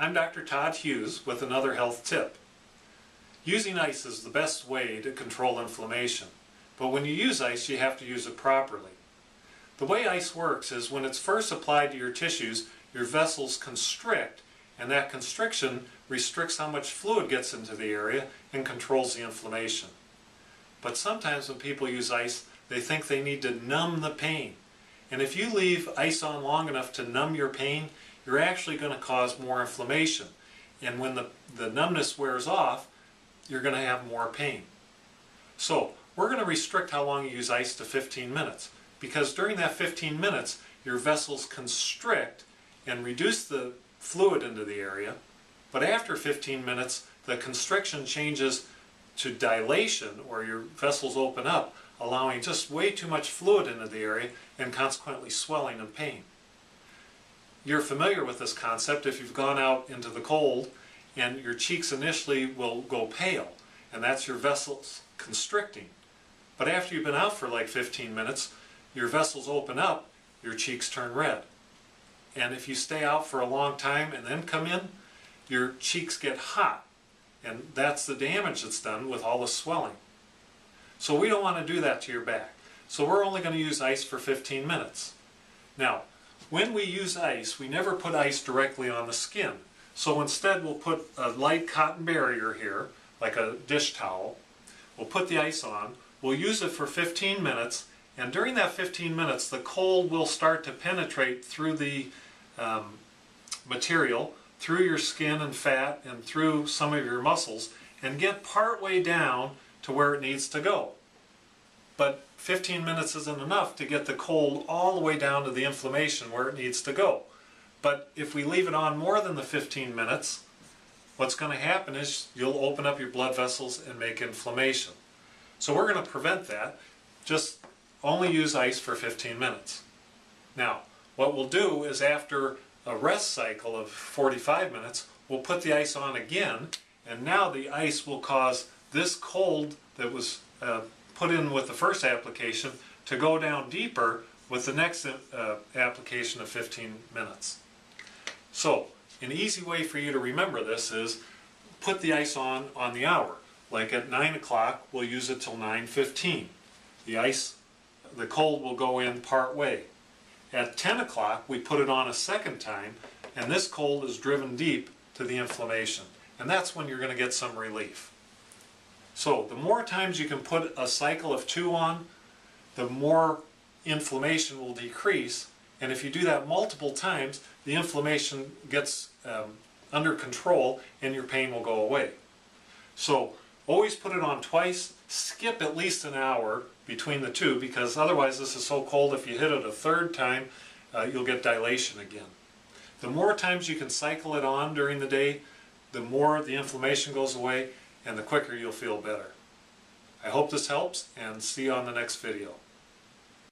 I'm Dr. Todd Hughes with another health tip. Using ice is the best way to control inflammation, but when you use ice you have to use it properly. The way ice works is when it's first applied to your tissues, your vessels constrict, and that constriction restricts how much fluid gets into the area and controls the inflammation. But sometimes when people use ice, they think they need to numb the pain. And if you leave ice on long enough to numb your pain, you're actually going to cause more inflammation. And when the numbness wears off, you're going to have more pain. So we're going to restrict how long you use ice to 15 minutes. Because during that 15 minutes, your vessels constrict and reduce the fluid into the area. But after 15 minutes, the constriction changes to dilation, or your vessels open up, allowing just way too much fluid into the area and consequently swelling and pain. You're familiar with this concept if you've gone out into the cold and your cheeks initially will go pale, and that's your vessels constricting. But after you've been out for like 15 minutes, your vessels open up, your cheeks turn red. And if you stay out for a long time and then come in, your cheeks get hot, and that's the damage that's done with all the swelling. So we don't want to do that to your back. So we're only going to use ice for 15 minutes. Now, when we use ice, we never put ice directly on the skin. So instead we'll put a light cotton barrier here, like a dish towel. We'll put the ice on, we'll use it for 15 minutes, and during that 15 minutes the cold will start to penetrate through the material, through your skin and fat, and through some of your muscles, and get part way down to where it needs to go. But 15 minutes isn't enough to get the cold all the way down to the inflammation where it needs to go. But if we leave it on more than the 15 minutes, what's going to happen is you'll open up your blood vessels and make inflammation. So we're going to prevent that. Just only use ice for 15 minutes. Now, what we'll do is after a rest cycle of 45 minutes, we'll put the ice on again, and now the ice will cause this cold that was put in with the first application to go down deeper with the next application of 15 minutes. So an easy way for you to remember this is put the ice on the hour. Like at 9 o'clock, we'll use it till 9:15. The cold will go in part way. At 10 o'clock, we put it on a second time, and this cold is driven deep to the inflammation. And that's when you're going to get some relief. So the more times you can put a cycle of 2 on, the more inflammation will decrease. And if you do that multiple times, the inflammation gets under control and your pain will go away. So always put it on twice. Skip at least an hour between the two, because otherwise this is so cold if you hit it a third time, you'll get dilation again. The more times you can cycle it on during the day, the more the inflammation goes away, and the quicker you'll feel better. I hope this helps, and see you on the next video.